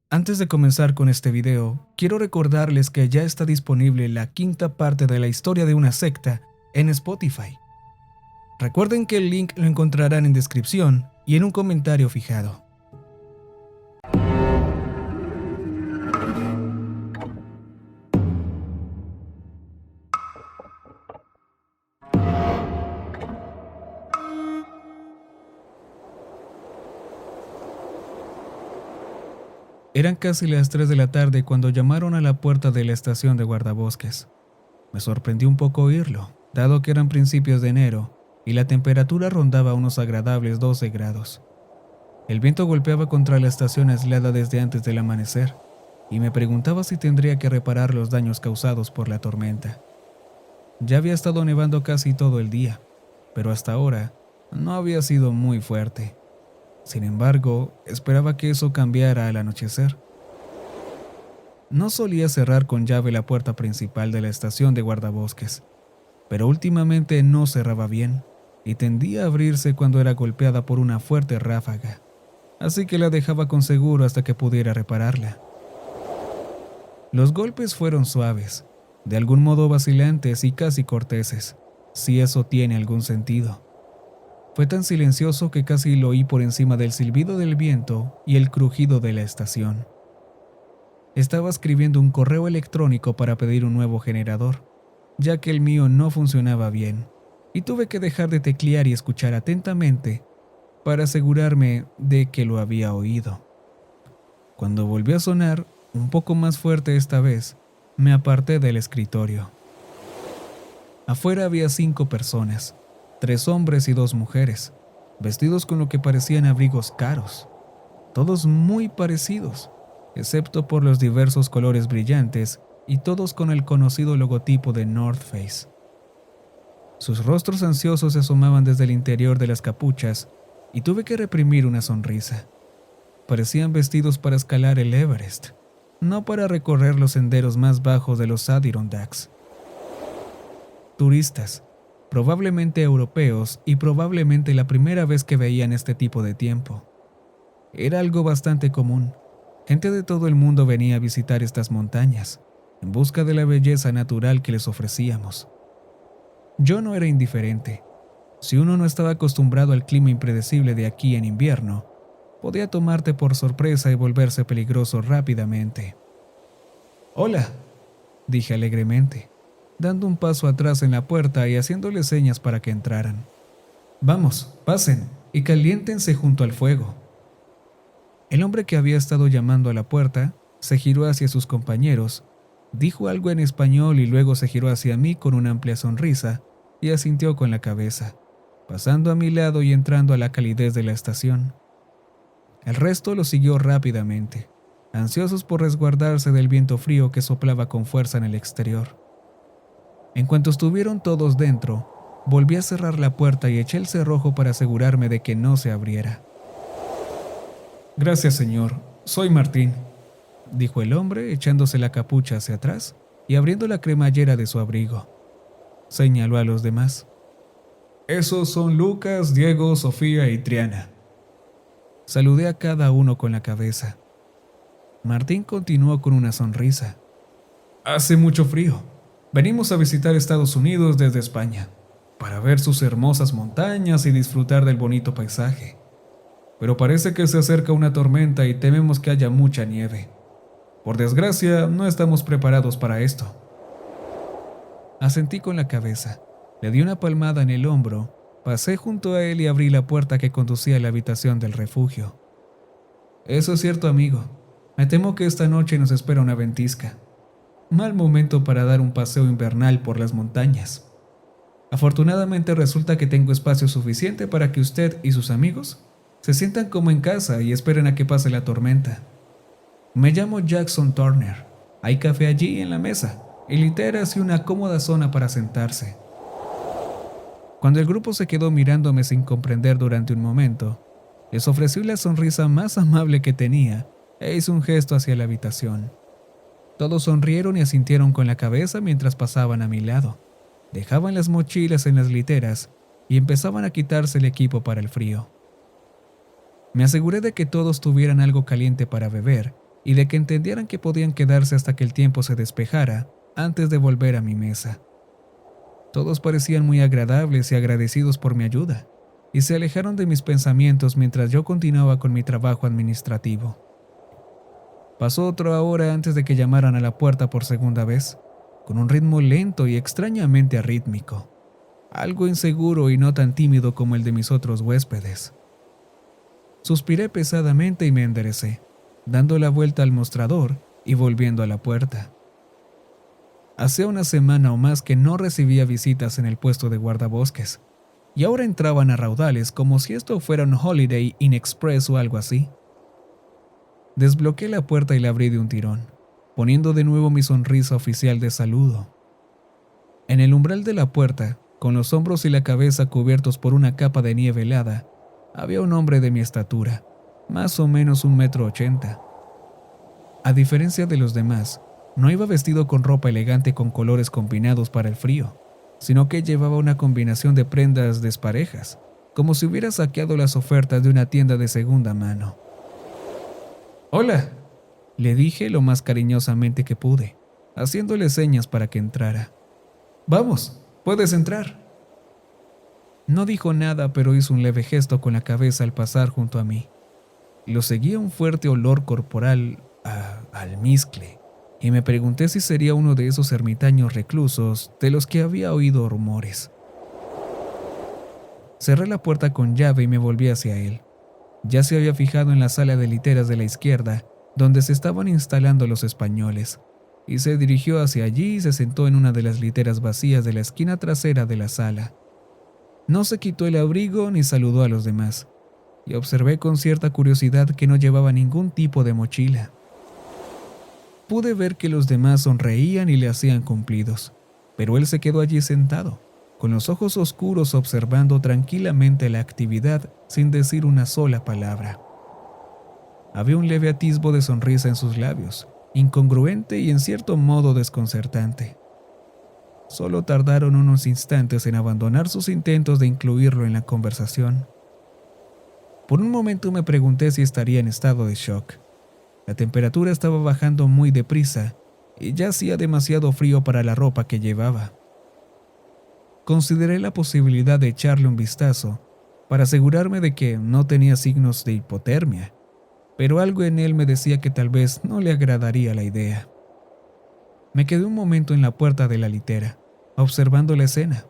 Antes de comenzar con este video, quiero recordarles que ya está disponible la quinta parte de la historia de una secta en Spotify. Recuerden que el link lo encontrarán en descripción y en un comentario fijado. Eran casi las 3 de la tarde cuando llamaron a la puerta de la estación de guardabosques. Me sorprendió un poco oírlo, dado que eran principios de enero y la temperatura rondaba unos agradables 12 grados. El viento golpeaba contra la estación aislada desde antes del amanecer, y me preguntaba si tendría que reparar los daños causados por la tormenta. Ya había estado nevando casi todo el día, pero hasta ahora no había sido muy fuerte. Sin embargo, esperaba que eso cambiara al anochecer. No solía cerrar con llave la puerta principal de la estación de guardabosques, pero últimamente no cerraba bien y tendía a abrirse cuando era golpeada por una fuerte ráfaga, así que la dejaba con seguro hasta que pudiera repararla. Los golpes fueron suaves, de algún modo vacilantes y casi corteses, si eso tiene algún sentido. Fue tan silencioso que casi lo oí por encima del silbido del viento y el crujido de la estación. Estaba escribiendo un correo electrónico para pedir un nuevo generador, ya que el mío no funcionaba bien, y tuve que dejar de teclear y escuchar atentamente para asegurarme de que lo había oído. Cuando volvió a sonar, un poco más fuerte esta vez, me aparté del escritorio. Afuera había 5 personas, 3 hombres y 2 mujeres, vestidos con lo que parecían abrigos caros, todos muy parecidos, excepto por los diversos colores brillantes y todos con el conocido logotipo de North Face. Sus rostros ansiosos se asomaban desde el interior de las capuchas y tuve que reprimir una sonrisa. Parecían vestidos para escalar el Everest, no para recorrer los senderos más bajos de los Adirondacks. Turistas, probablemente europeos y probablemente la primera vez que veían este tipo de tiempo. Era algo bastante común. Gente de todo el mundo venía a visitar estas montañas, en busca de la belleza natural que les ofrecíamos. Yo no era indiferente. Si uno no estaba acostumbrado al clima impredecible de aquí en invierno, podía tomarte por sorpresa y volverse peligroso rápidamente. «Hola», dije alegremente, dando un paso atrás en la puerta y haciéndole señas para que entraran. «Vamos, pasen y caliéntense junto al fuego». El hombre que había estado llamando a la puerta se giró hacia sus compañeros, dijo algo en español y luego se giró hacia mí con una amplia sonrisa y asintió con la cabeza, pasando a mi lado y entrando a la calidez de la estación. El resto lo siguió rápidamente, ansiosos por resguardarse del viento frío que soplaba con fuerza en el exterior. En cuanto estuvieron todos dentro, volví a cerrar la puerta y eché el cerrojo para asegurarme de que no se abriera. «Gracias, señor. Soy Martín», dijo el hombre, echándose la capucha hacia atrás y abriendo la cremallera de su abrigo. Señaló a los demás. «Esos son Lucas, Diego, Sofía y Triana». Saludé a cada uno con la cabeza. Martín continuó con una sonrisa. «Hace mucho frío. Venimos a visitar Estados Unidos desde España, para ver sus hermosas montañas y disfrutar del bonito paisaje. Pero parece que se acerca una tormenta y tememos que haya mucha nieve. Por desgracia, no estamos preparados para esto». Asentí con la cabeza, le di una palmada en el hombro, pasé junto a él y abrí la puerta que conducía a la habitación del refugio. «Eso es cierto, amigo. Me temo que esta noche nos espera una ventisca. Mal momento para dar un paseo invernal por las montañas. Afortunadamente resulta que tengo espacio suficiente para que usted y sus amigos se sientan como en casa y esperen a que pase la tormenta. Me llamo Jackson Turner. Hay café allí en la mesa y literas y una cómoda zona para sentarse». Cuando el grupo se quedó mirándome sin comprender durante un momento, les ofrecí la sonrisa más amable que tenía e hice un gesto hacia la habitación. Todos sonrieron y asintieron con la cabeza mientras pasaban a mi lado, dejaban las mochilas en las literas y empezaban a quitarse el equipo para el frío. Me aseguré de que todos tuvieran algo caliente para beber y de que entendieran que podían quedarse hasta que el tiempo se despejara antes de volver a mi mesa. Todos parecían muy agradables y agradecidos por mi ayuda, y se alejaron de mis pensamientos mientras yo continuaba con mi trabajo administrativo. Pasó otra hora antes de que llamaran a la puerta por segunda vez, con un ritmo lento y extrañamente arrítmico, algo inseguro y no tan tímido como el de mis otros huéspedes. Suspiré pesadamente y me enderecé, dando la vuelta al mostrador y volviendo a la puerta. Hacía una semana o más que no recibía visitas en el puesto de guardabosques, y ahora entraban a raudales como si esto fuera un Holiday Inn Express o algo así. Desbloqueé la puerta y la abrí de un tirón, poniendo de nuevo mi sonrisa oficial de saludo. En el umbral de la puerta, con los hombros y la cabeza cubiertos por una capa de nieve helada, había un hombre de mi estatura, más o menos 1,80 m. A diferencia de los demás, no iba vestido con ropa elegante con colores combinados para el frío, sino que llevaba una combinación de prendas desparejas, como si hubiera saqueado las ofertas de una tienda de segunda mano. «Hola», le dije lo más cariñosamente que pude, haciéndole señas para que entrara. «Vamos, puedes entrar». No dijo nada, pero hizo un leve gesto con la cabeza al pasar junto a mí. Lo seguía un fuerte olor corporal a almizcle, y me pregunté si sería uno de esos ermitaños reclusos de los que había oído rumores. Cerré la puerta con llave y me volví hacia él. Ya se había fijado en la sala de literas de la izquierda, donde se estaban instalando los españoles, y se dirigió hacia allí y se sentó en una de las literas vacías de la esquina trasera de la sala. No se quitó el abrigo ni saludó a los demás, y observé con cierta curiosidad que no llevaba ningún tipo de mochila. Pude ver que los demás sonreían y le hacían cumplidos, pero él se quedó allí sentado, con los ojos oscuros observando tranquilamente la actividad sin decir una sola palabra. Había un leve atisbo de sonrisa en sus labios, incongruente y en cierto modo desconcertante. Solo tardaron unos instantes en abandonar sus intentos de incluirlo en la conversación. Por un momento me pregunté si estaría en estado de shock. La temperatura estaba bajando muy deprisa y ya hacía demasiado frío para la ropa que llevaba. Consideré la posibilidad de echarle un vistazo para asegurarme de que no tenía signos de hipotermia, pero algo en él me decía que tal vez no le agradaría la idea. Me quedé un momento en la puerta de la litera, observando la escena.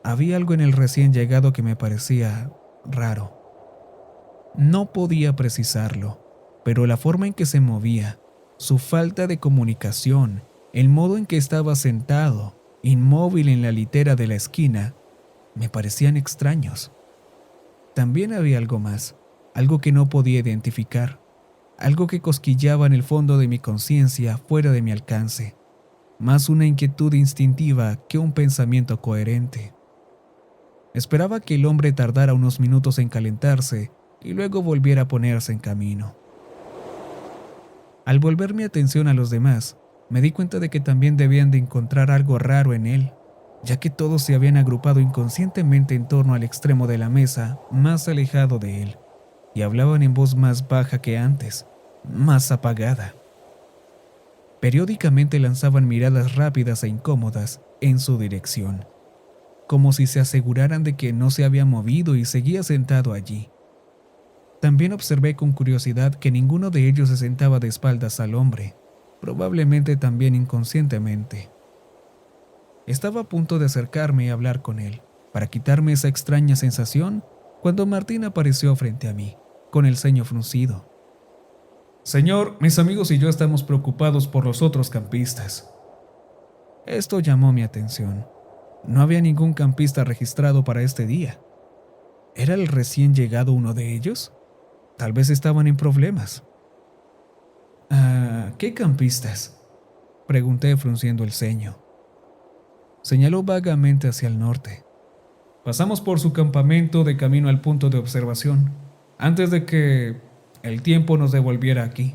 Había algo en el recién llegado que me parecía raro. No podía precisarlo, pero la forma en que se movía, su falta de comunicación, el modo en que estaba sentado, inmóvil en la litera de la esquina, me parecían extraños. También había algo más, algo que no podía identificar, algo que cosquillaba en el fondo de mi conciencia fuera de mi alcance, más una inquietud instintiva que un pensamiento coherente. Esperaba que el hombre tardara unos minutos en calentarse y luego volviera a ponerse en camino. Al volver mi atención a los demás, me di cuenta de que también debían de encontrar algo raro en él, ya que todos se habían agrupado inconscientemente en torno al extremo de la mesa más alejado de él, y hablaban en voz más baja que antes, más apagada. Periódicamente lanzaban miradas rápidas e incómodas en su dirección, como si se aseguraran de que no se había movido y seguía sentado allí. También observé con curiosidad que ninguno de ellos se sentaba de espaldas al hombre, probablemente también inconscientemente. Estaba a punto de acercarme y hablar con él, para quitarme esa extraña sensación, cuando Martín apareció frente a mí, con el ceño fruncido. «Señor, mis amigos y yo estamos preocupados por los otros campistas». Esto llamó mi atención. No había ningún campista registrado para este día. ¿Era el recién llegado uno de ellos? Tal vez estaban en problemas. ¿Qué campistas?», pregunté frunciendo el ceño. Señaló vagamente hacia el norte. «Pasamos por su campamento de camino al punto de observación, antes de que el tiempo nos devolviera aquí,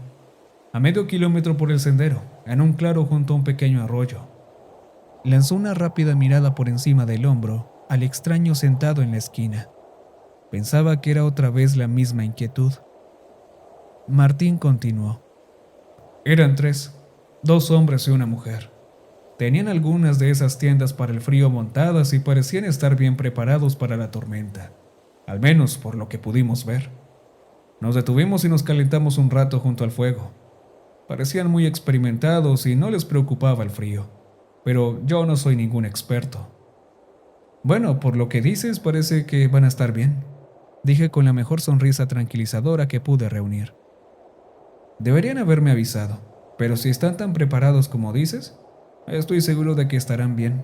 a medio kilómetro por el sendero, en un claro junto a un pequeño arroyo». Lanzó una rápida mirada por encima del hombro al extraño sentado en la esquina. Pensaba que era otra vez la misma inquietud. Martín continuó. Eran tres, dos hombres y una mujer. Tenían algunas de esas tiendas para el frío montadas y parecían estar bien preparados para la tormenta, al menos por lo que pudimos ver. Nos detuvimos y nos calentamos un rato junto al fuego. Parecían muy experimentados y no les preocupaba el frío, pero yo no soy ningún experto. Bueno, por lo que dices parece que van a estar bien, dije con la mejor sonrisa tranquilizadora que pude reunir. Deberían haberme avisado, pero si están tan preparados como dices, estoy seguro de que estarán bien.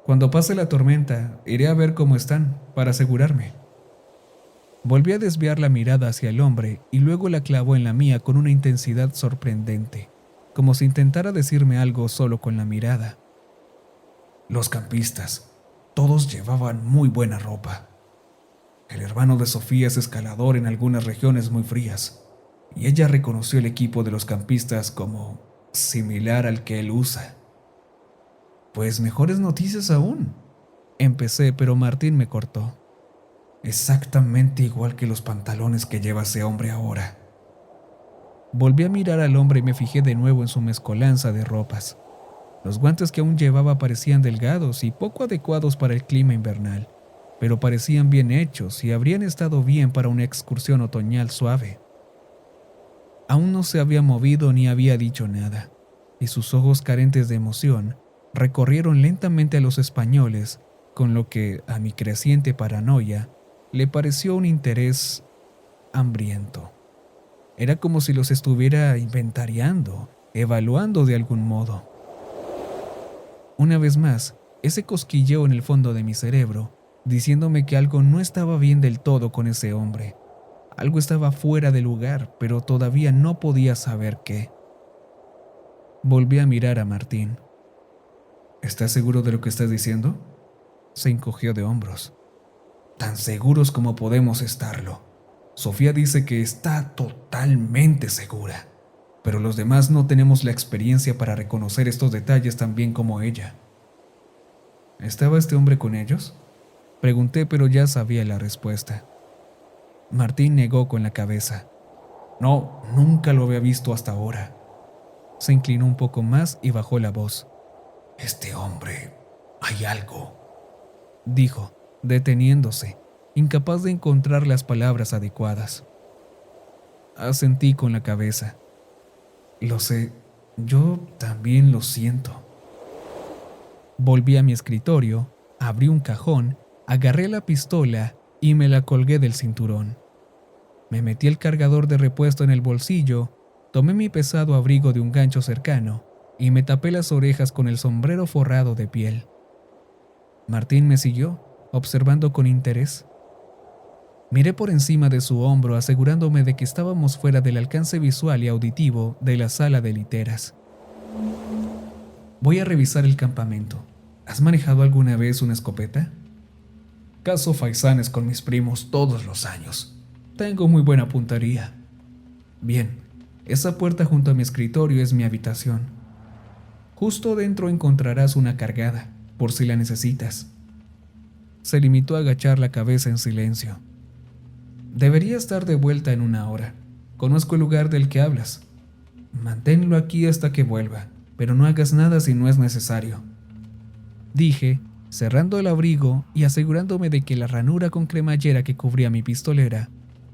Cuando pase la tormenta, iré a ver cómo están, para asegurarme. Volví a desviar la mirada hacia el hombre y luego la clavó en la mía con una intensidad sorprendente, como si intentara decirme algo solo con la mirada. Los campistas, todos llevaban muy buena ropa. El hermano de Sofía es escalador en algunas regiones muy frías, y ella reconoció el equipo de los campistas como similar al que él usa. Pues mejores noticias aún. Empecé, pero Martín me cortó. Exactamente igual que los pantalones que lleva ese hombre ahora. Volví a mirar al hombre y me fijé de nuevo en su mezcolanza de ropas. Los guantes que aún llevaba parecían delgados y poco adecuados para el clima invernal, pero parecían bien hechos y habrían estado bien para una excursión otoñal suave. Aún no se había movido ni había dicho nada, y sus ojos carentes de emoción recorrieron lentamente a los españoles, con lo que, a mi creciente paranoia, le pareció un interés hambriento. Era como si los estuviera inventariando, evaluando de algún modo. Una vez más, ese cosquilleo en el fondo de mi cerebro, diciéndome que algo no estaba bien del todo con ese hombre. Algo estaba fuera de lugar, pero todavía no podía saber qué. Volví a mirar a Martín. ¿Estás seguro de lo que estás diciendo? Se encogió de hombros. Tan seguros como podemos estarlo. Sofía dice que está totalmente segura, pero los demás no tenemos la experiencia para reconocer estos detalles tan bien como ella. ¿Estaba este hombre con ellos? Pregunté, pero ya sabía la respuesta. Martín negó con la cabeza. No, nunca lo había visto hasta ahora. Se inclinó un poco más y bajó la voz. Este hombre, hay algo, dijo, deteniéndose, incapaz de encontrar las palabras adecuadas. Asentí con la cabeza. Lo sé, yo también lo siento. Volví a mi escritorio, abrí un cajón, agarré la pistola y me la colgué del cinturón. Me metí el cargador de repuesto en el bolsillo, tomé mi pesado abrigo de un gancho cercano y me tapé las orejas con el sombrero forrado de piel. Martín me siguió, observando con interés. Miré por encima de su hombro asegurándome de que estábamos fuera del alcance visual y auditivo de la sala de literas. Voy a revisar el campamento. ¿Has manejado alguna vez una escopeta? Cazo faisanes con mis primos todos los años. Tengo muy buena puntería. Bien, esa puerta junto a mi escritorio es mi habitación. Justo dentro encontrarás una cargada, por si la necesitas. Se limitó a agachar la cabeza en silencio. Debería estar de vuelta en 1 hora. Conozco el lugar del que hablas. Manténlo aquí hasta que vuelva, pero no hagas nada si no es necesario. Dije, cerrando el abrigo y asegurándome de que la ranura con cremallera que cubría mi pistolera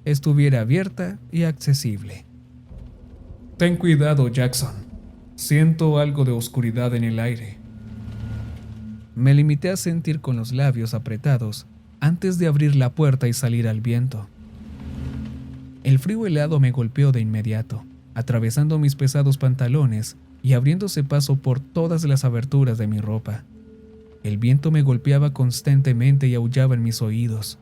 estuviera abierta y accesible. Ten cuidado, Jackson. Siento algo de oscuridad en el aire. Me limité a sentir con los labios apretados antes de abrir la puerta y salir al viento. El frío helado me golpeó de inmediato, atravesando mis pesados pantalones y abriéndose paso por todas las aberturas de mi ropa. El viento me golpeaba constantemente y aullaba en mis oídos.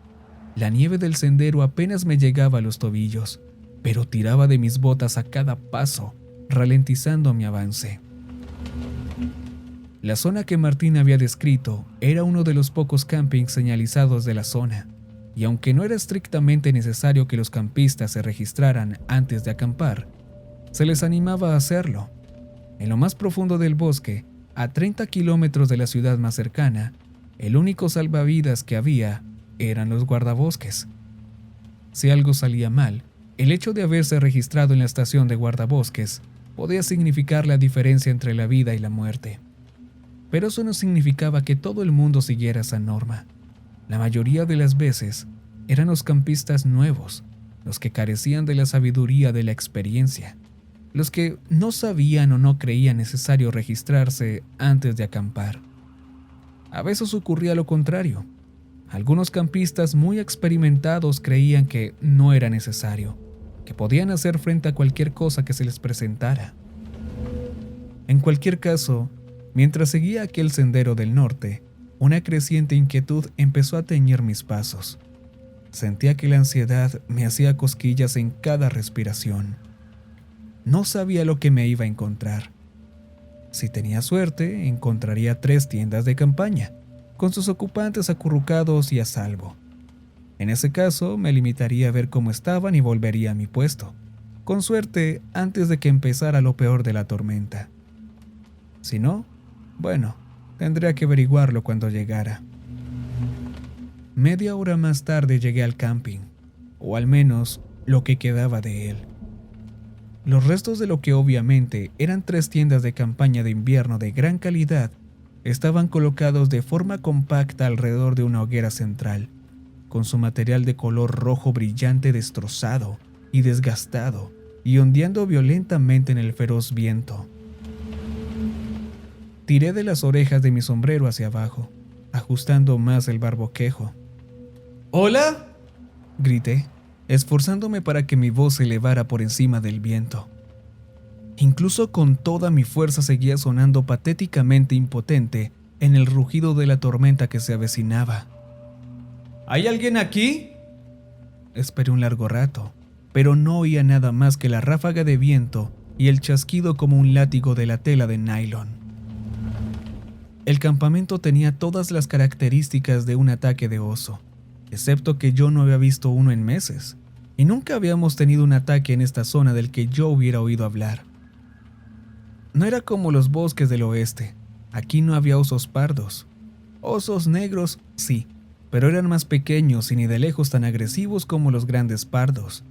La nieve del sendero apenas me llegaba a los tobillos, pero tiraba de mis botas a cada paso, ralentizando mi avance. La zona que Martín había descrito era uno de los pocos campings señalizados de la zona, y aunque no era estrictamente necesario que los campistas se registraran antes de acampar, se les animaba a hacerlo. En lo más profundo del bosque, a 30 kilómetros de la ciudad más cercana, el único salvavidas que había eran los guardabosques. Si algo salía mal, el hecho de haberse registrado en la estación de guardabosques podía significar la diferencia entre la vida y la muerte. Pero eso no significaba que todo el mundo siguiera esa norma. La mayoría de las veces eran los campistas nuevos, los que carecían de la sabiduría de la experiencia, los que no sabían o no creían necesario registrarse antes de acampar. A veces ocurría lo contrario. Algunos campistas muy experimentados creían que no era necesario, que podían hacer frente a cualquier cosa que se les presentara. En cualquier caso, mientras seguía aquel sendero del norte, una creciente inquietud empezó a teñir mis pasos. Sentía que la ansiedad me hacía cosquillas en cada respiración. No sabía lo que me iba a encontrar. Si tenía suerte, encontraría 3 tiendas de campaña, con sus ocupantes acurrucados y a salvo. En ese caso, me limitaría a ver cómo estaban y volvería a mi puesto, con suerte antes de que empezara lo peor de la tormenta. Si no, bueno, tendría que averiguarlo cuando llegara. Media hora más tarde llegué al camping, o al menos lo que quedaba de él. Los restos de lo que obviamente eran 3 tiendas de campaña de invierno de gran calidad estaban colocados de forma compacta alrededor de una hoguera central, con su material de color rojo brillante destrozado y desgastado y ondeando violentamente en el feroz viento. Tiré de las orejas de mi sombrero hacia abajo, ajustando más el barboquejo. «¿Hola?», grité, esforzándome para que mi voz se elevara por encima del viento. Incluso con toda mi fuerza seguía sonando patéticamente impotente en el rugido de la tormenta que se avecinaba. «¿Hay alguien aquí?». Esperé un largo rato, pero no oía nada más que la ráfaga de viento y el chasquido como un látigo de la tela de nylon. El campamento tenía todas las características de un ataque de oso, excepto que yo no había visto uno en meses, y nunca habíamos tenido un ataque en esta zona del que yo hubiera oído hablar. No era como los bosques del oeste. Aquí no había osos pardos. Osos negros, sí, pero eran más pequeños y ni de lejos tan agresivos como los grandes pardos.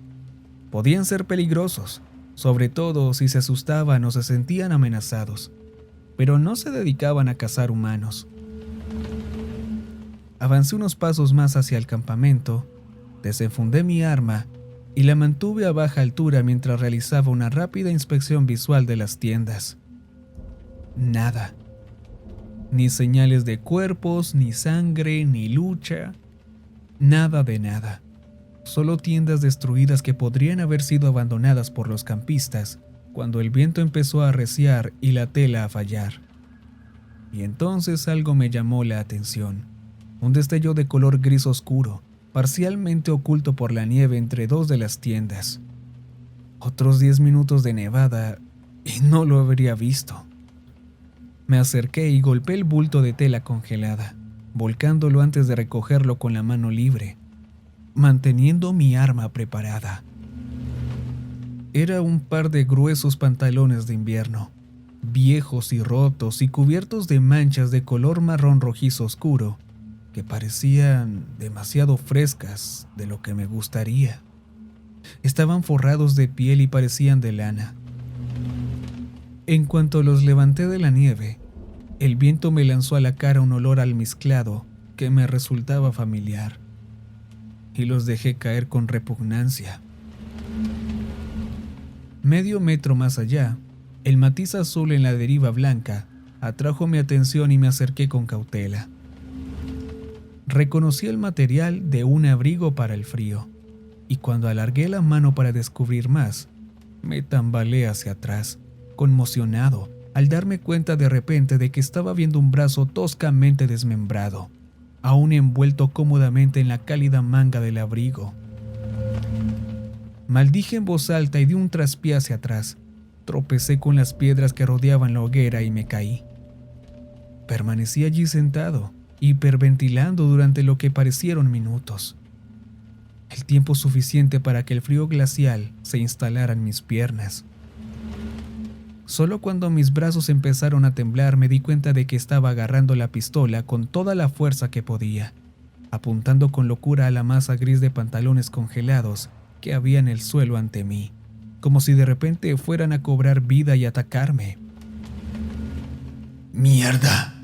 Podían ser peligrosos, sobre todo si se asustaban o se sentían amenazados, pero no se dedicaban a cazar humanos. Avancé unos pasos más hacia el campamento, desenfundé mi arma y la mantuve a baja altura mientras realizaba una rápida inspección visual de las tiendas. Nada. Ni señales de cuerpos, ni sangre, ni lucha. Nada de nada. Solo tiendas destruidas que podrían haber sido abandonadas por los campistas cuando el viento empezó a arreciar y la tela a fallar. Y entonces algo me llamó la atención. Un destello de color gris oscuro, parcialmente oculto por la nieve entre 2 de las tiendas. Otros 10 minutos de nevada y no lo habría visto. Me acerqué y golpeé el bulto de tela congelada, volcándolo antes de recogerlo con la mano libre, manteniendo mi arma preparada. Era un par de gruesos pantalones de invierno, viejos y rotos y cubiertos de manchas de color marrón rojizo oscuro, que parecían demasiado frescas de lo que me gustaría. Estaban forrados de piel y parecían de lana. En cuanto los levanté de la nieve, el viento me lanzó a la cara un olor almizclado que me resultaba familiar, y los dejé caer con repugnancia. Medio metro más allá, el matiz azul en la deriva blanca atrajo mi atención y me acerqué con cautela. Reconocí el material de un abrigo para el frío, y cuando alargué la mano para descubrir más, me tambaleé hacia atrás, conmocionado, al darme cuenta de repente de que estaba viendo un brazo toscamente desmembrado, aún envuelto cómodamente en la cálida manga del abrigo. Maldije en voz alta y di un traspié hacia atrás. Tropecé con las piedras que rodeaban la hoguera y me caí. Permanecí allí sentado, hiperventilando durante lo que parecieron minutos. El tiempo suficiente para que el frío glacial se instalara en mis piernas. Solo cuando mis brazos empezaron a temblar me di cuenta de que estaba agarrando la pistola con toda la fuerza que podía, apuntando con locura a la masa gris de pantalones congelados que había en el suelo ante mí. como si de repente fueran a cobrar vida y atacarme. ¡Mierda!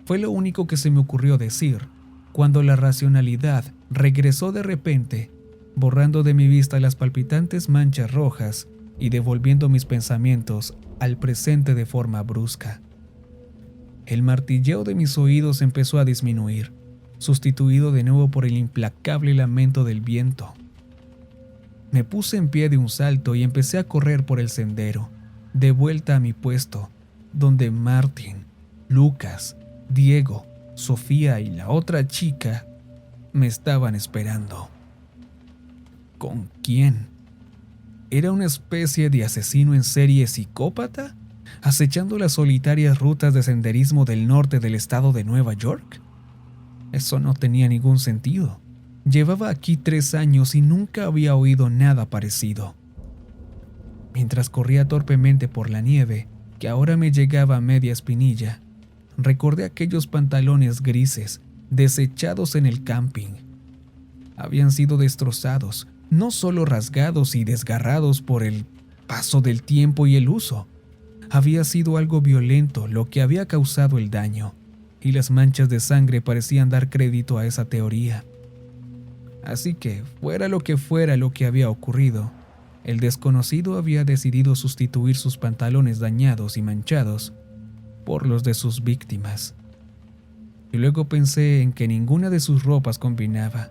Fue lo único que se me ocurrió decir, cuando la racionalidad regresó de repente, borrando de mi vista las palpitantes manchas rojas y devolviendo mis pensamientos al presente de forma brusca. El martilleo de mis oídos empezó a disminuir, sustituido de nuevo por el implacable lamento del viento. Me puse en pie de un salto y empecé a correr por el sendero, de vuelta a mi puesto, donde Martín, Lucas, Diego, Sofía y la otra chica me estaban esperando. ¿Con quién? ¿Era una especie de asesino en serie psicópata, acechando las solitarias rutas de senderismo del norte del estado de Nueva York? Eso no tenía ningún sentido. Llevaba aquí 3 años y nunca había oído nada parecido. Mientras corría torpemente por la nieve, que ahora me llegaba a media espinilla, recordé aquellos pantalones grises, desechados en el camping. Habían sido destrozados, no solo rasgados y desgarrados por el paso del tiempo y el uso. Había sido algo violento lo que había causado el daño, y las manchas de sangre parecían dar crédito a esa teoría. Así que, fuera lo que había ocurrido, el desconocido había decidido sustituir sus pantalones dañados y manchados por los de sus víctimas. Y luego pensé en que ninguna de sus ropas combinaba,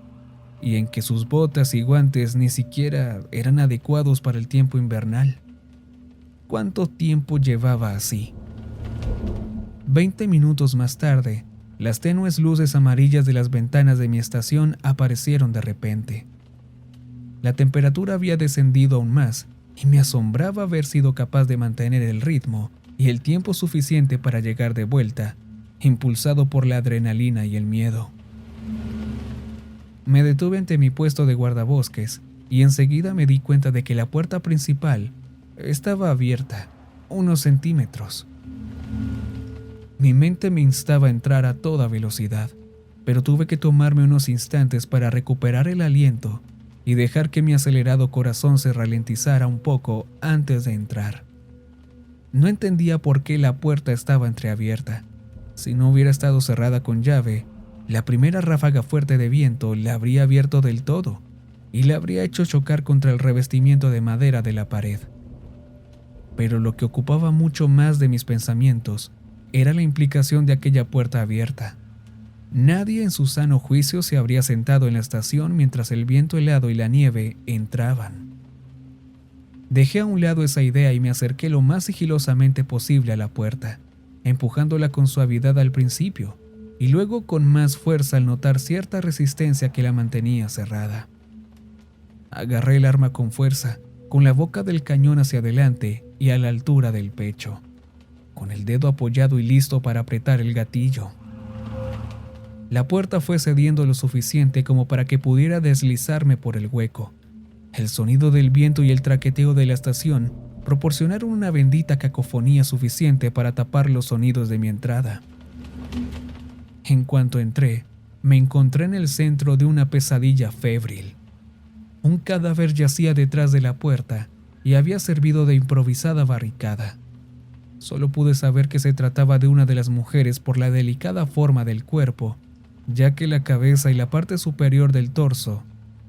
y en que sus botas y guantes ni siquiera eran adecuados para el tiempo invernal. ¿Cuánto tiempo llevaba así? 20 minutos más tarde, las tenues luces amarillas de las ventanas de mi estación aparecieron de repente. La temperatura había descendido aún más y me asombraba haber sido capaz de mantener el ritmo y el tiempo suficiente para llegar de vuelta, impulsado por la adrenalina y el miedo. Me detuve ante mi puesto de guardabosques y enseguida me di cuenta de que la puerta principal estaba abierta, unos centímetros. Mi mente me instaba a entrar a toda velocidad, pero tuve que tomarme unos instantes para recuperar el aliento y dejar que mi acelerado corazón se ralentizara un poco antes de entrar. No entendía por qué la puerta estaba entreabierta. Si no hubiera estado cerrada con llave, la primera ráfaga fuerte de viento la habría abierto del todo y la habría hecho chocar contra el revestimiento de madera de la pared. Pero lo que ocupaba mucho más de mis pensamientos era la implicación de aquella puerta abierta. Nadie en su sano juicio se habría sentado en la estación mientras el viento helado y la nieve entraban. Dejé a un lado esa idea y me acerqué lo más sigilosamente posible a la puerta, empujándola con suavidad al principio y luego con más fuerza al notar cierta resistencia que la mantenía cerrada. Agarré el arma con fuerza, con la boca del cañón hacia adelante y a la altura del pecho, con el dedo apoyado y listo para apretar el gatillo. La puerta fue cediendo lo suficiente como para que pudiera deslizarme por el hueco. El sonido del viento y el traqueteo de la estación proporcionaron una bendita cacofonía suficiente para tapar los sonidos de mi entrada. En cuanto entré, me encontré en el centro de una pesadilla febril. Un cadáver yacía detrás de la puerta y había servido de improvisada barricada. Solo pude saber que se trataba de una de las mujeres por la delicada forma del cuerpo, ya que la cabeza y la parte superior del torso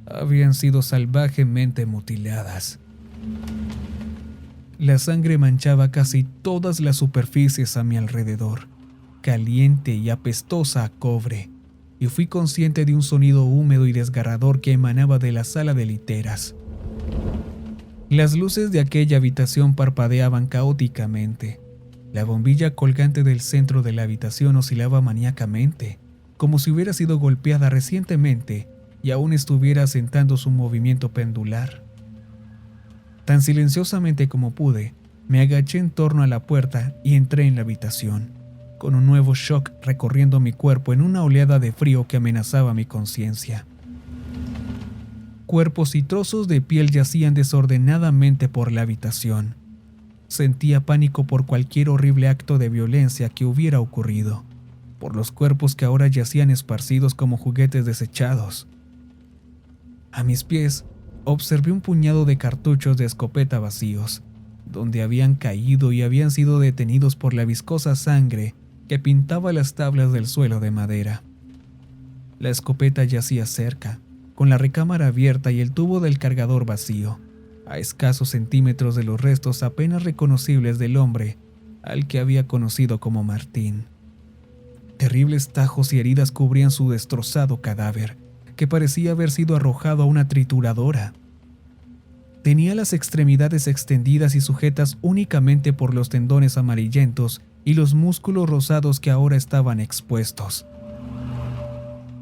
habían sido salvajemente mutiladas. La sangre manchaba casi todas las superficies a mi alrededor, caliente y apestosa a cobre, y fui consciente de un sonido húmedo y desgarrador que emanaba de la sala de literas. Las luces de aquella habitación parpadeaban caóticamente. La bombilla colgante del centro de la habitación oscilaba maníacamente, como si hubiera sido golpeada recientemente y aún estuviera asentando su movimiento pendular. Tan silenciosamente como pude, me agaché en torno a la puerta y entré en la habitación, con un nuevo shock recorriendo mi cuerpo en una oleada de frío que amenazaba mi conciencia. Cuerpos y trozos de piel yacían desordenadamente por la habitación. Sentía pánico por cualquier horrible acto de violencia que hubiera ocurrido, por los cuerpos que ahora yacían esparcidos como juguetes desechados. A mis pies observé un puñado de cartuchos de escopeta vacíos, donde habían caído y habían sido detenidos por la viscosa sangre que pintaba las tablas del suelo de madera. La escopeta yacía cerca, con la recámara abierta y el tubo del cargador vacío, a escasos centímetros de los restos apenas reconocibles del hombre al que había conocido como Martín. Terribles tajos y heridas cubrían su destrozado cadáver, que parecía haber sido arrojado a una trituradora. Tenía las extremidades extendidas y sujetas únicamente por los tendones amarillentos y los músculos rosados que ahora estaban expuestos.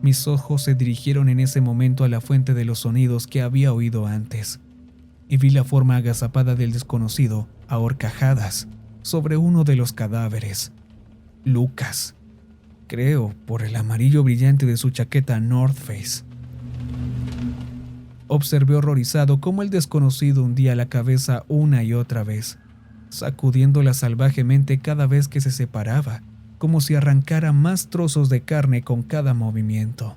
Mis ojos se dirigieron en ese momento a la fuente de los sonidos que había oído antes, y vi la forma agazapada del desconocido a horcajadas sobre uno de los cadáveres. Lucas, creo, por el amarillo brillante de su chaqueta North Face. Observé horrorizado cómo el desconocido hundía la cabeza una y otra vez, sacudiéndola salvajemente cada vez que se separaba, como si arrancara más trozos de carne con cada movimiento.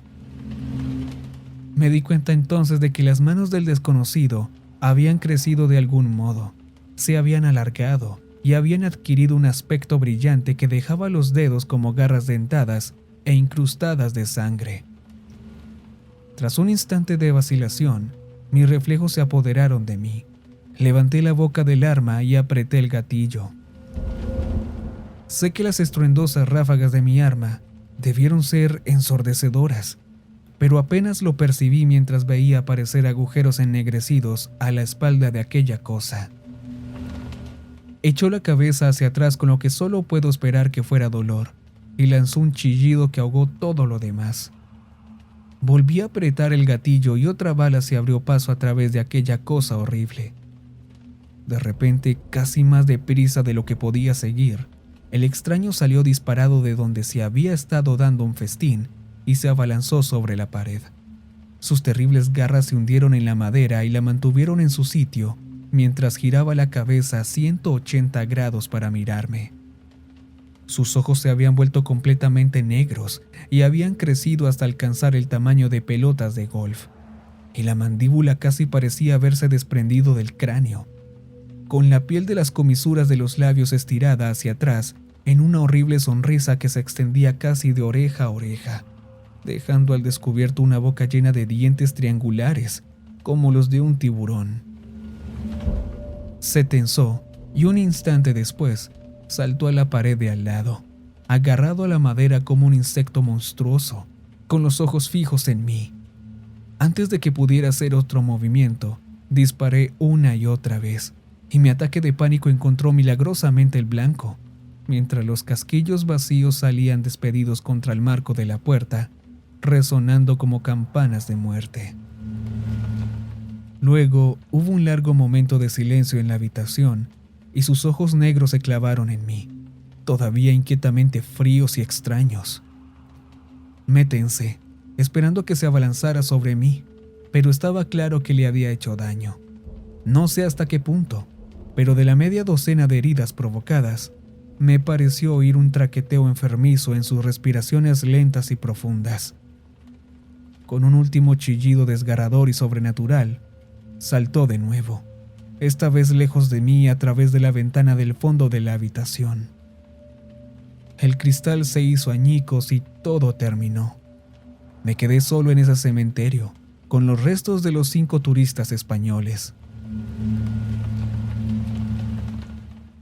Me di cuenta entonces de que las manos del desconocido habían crecido de algún modo, se habían alargado y habían adquirido un aspecto brillante que dejaba los dedos como garras dentadas e incrustadas de sangre. Tras un instante de vacilación, mis reflejos se apoderaron de mí. Levanté la boca del arma y apreté el gatillo. Sé que las estruendosas ráfagas de mi arma debieron ser ensordecedoras, pero apenas lo percibí mientras veía aparecer agujeros ennegrecidos a la espalda de aquella cosa. Echó la cabeza hacia atrás con lo que solo puedo esperar que fuera dolor, y lanzó un chillido que ahogó todo lo demás. Volví a apretar el gatillo y otra bala se abrió paso a través de aquella cosa horrible. De repente, casi más deprisa de lo que podía seguir, el extraño salió disparado de donde se había estado dando un festín y se abalanzó sobre la pared. Sus terribles garras se hundieron en la madera y la mantuvieron en su sitio mientras giraba la cabeza a 180 grados para mirarme. Sus ojos se habían vuelto completamente negros y habían crecido hasta alcanzar el tamaño de pelotas de golf, y la mandíbula casi parecía haberse desprendido del cráneo, con la piel de las comisuras de los labios estirada hacia atrás en una horrible sonrisa que se extendía casi de oreja a oreja, dejando al descubierto una boca llena de dientes triangulares, como los de un tiburón. Se tensó y un instante después saltó a la pared de al lado, agarrado a la madera como un insecto monstruoso, con los ojos fijos en mí. Antes de que pudiera hacer otro movimiento, disparé una y otra vez, y mi ataque de pánico encontró milagrosamente el blanco, mientras los casquillos vacíos salían despedidos contra el marco de la puerta, resonando como campanas de muerte. Luego hubo un largo momento de silencio en la habitación, y sus ojos negros se clavaron en mí, todavía inquietamente fríos y extraños. Me tensé, esperando que se abalanzara sobre mí, pero estaba claro que le había hecho daño. No sé hasta qué punto, pero de la media docena de heridas provocadas, me pareció oír un traqueteo enfermizo en sus respiraciones lentas y profundas. Con un último chillido desgarrador y sobrenatural, saltó de nuevo, esta vez lejos de mí a través de la ventana del fondo de la habitación. El cristal se hizo añicos y todo terminó. Me quedé solo en ese cementerio, con los restos de los 5 turistas españoles.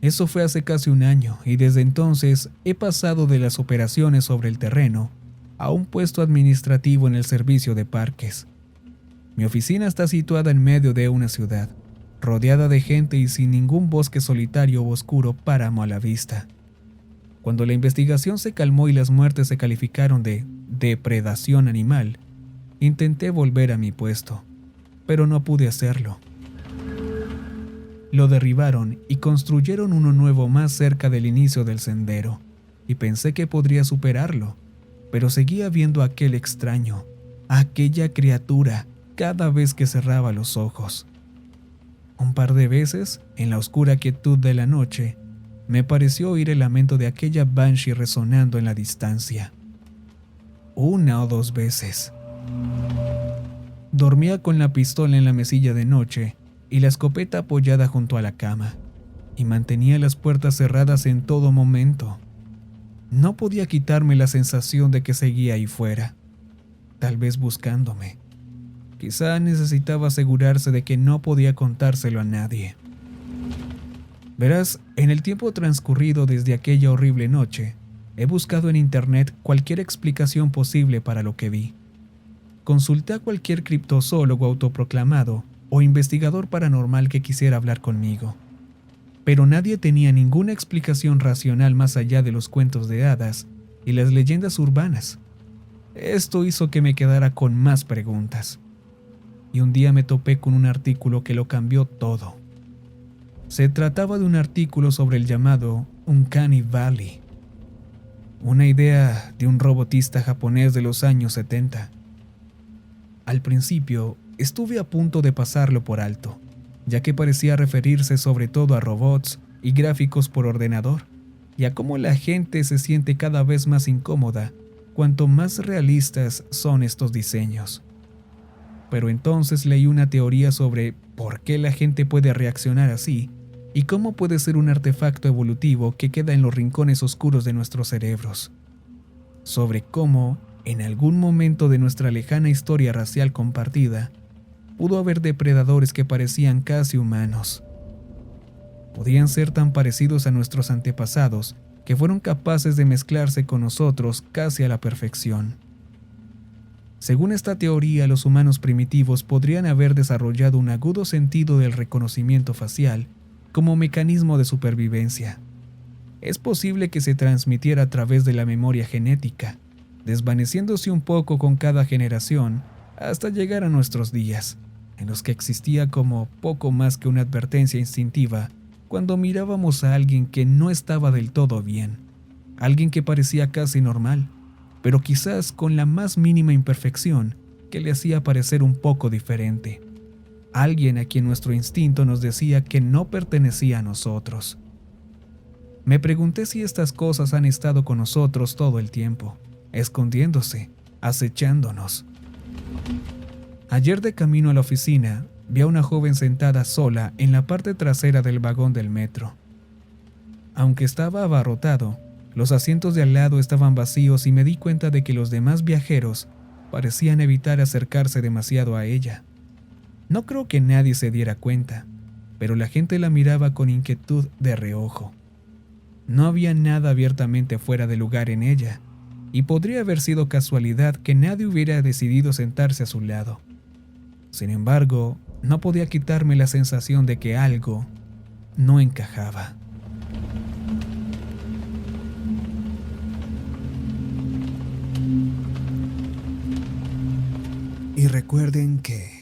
Eso fue hace casi un año, y desde entonces he pasado de las operaciones sobre el terreno a un puesto administrativo en el servicio de parques. Mi oficina está situada en medio de una ciudad, rodeada de gente y sin ningún bosque solitario o oscuro páramo a la vista. Cuando la investigación se calmó y las muertes se calificaron de depredación animal, intenté volver a mi puesto, pero no pude hacerlo. Lo derribaron y construyeron uno nuevo más cerca del inicio del sendero, y pensé que podría superarlo, pero seguía viendo a aquel extraño, a aquella criatura, cada vez que cerraba los ojos. Un par de veces, en la oscura quietud de la noche, me pareció oír el lamento de aquella banshee resonando en la distancia. 1 o 2 veces. Dormía con la pistola en la mesilla de noche y la escopeta apoyada junto a la cama, y mantenía las puertas cerradas en todo momento. No podía quitarme la sensación de que seguía ahí fuera, tal vez buscándome. Quizá necesitaba asegurarse de que no podía contárselo a nadie. Verás, en el tiempo transcurrido desde aquella horrible noche, he buscado en internet cualquier explicación posible para lo que vi. Consulté a cualquier criptozoólogo autoproclamado o investigador paranormal que quisiera hablar conmigo, pero nadie tenía ninguna explicación racional más allá de los cuentos de hadas y las leyendas urbanas. Esto hizo que me quedara con más preguntas. Y un día me topé con un artículo que lo cambió todo. Se trataba de un artículo sobre el llamado Uncanny Valley, una idea de un robotista japonés de los años 70. Al principio, estuve a punto de pasarlo por alto, ya que parecía referirse sobre todo a robots y gráficos por ordenador, y a cómo la gente se siente cada vez más incómoda cuanto más realistas son estos diseños. Pero entonces leí una teoría sobre por qué la gente puede reaccionar así y cómo puede ser un artefacto evolutivo que queda en los rincones oscuros de nuestros cerebros. Sobre cómo, en algún momento de nuestra lejana historia racial compartida, pudo haber depredadores que parecían casi humanos. Podían ser tan parecidos a nuestros antepasados que fueron capaces de mezclarse con nosotros casi a la perfección. Según esta teoría, los humanos primitivos podrían haber desarrollado un agudo sentido del reconocimiento facial como mecanismo de supervivencia. Es posible que se transmitiera a través de la memoria genética, desvaneciéndose un poco con cada generación hasta llegar a nuestros días, en los que existía como poco más que una advertencia instintiva cuando mirábamos a alguien que no estaba del todo bien, alguien que parecía casi normal, pero quizás con la más mínima imperfección que le hacía parecer un poco diferente, alguien a quien nuestro instinto nos decía que no pertenecía a nosotros. Me pregunté si estas cosas han estado con nosotros todo el tiempo, escondiéndose, acechándonos. Ayer de camino a la oficina, vi a una joven sentada sola en la parte trasera del vagón del metro. Aunque estaba abarrotado, los asientos de al lado estaban vacíos y me di cuenta de que los demás viajeros parecían evitar acercarse demasiado a ella. No creo que nadie se diera cuenta, pero la gente la miraba con inquietud de reojo. No había nada abiertamente fuera de lugar en ella, y podría haber sido casualidad que nadie hubiera decidido sentarse a su lado. Sin embargo, no podía quitarme la sensación de que algo no encajaba. Y recuerden que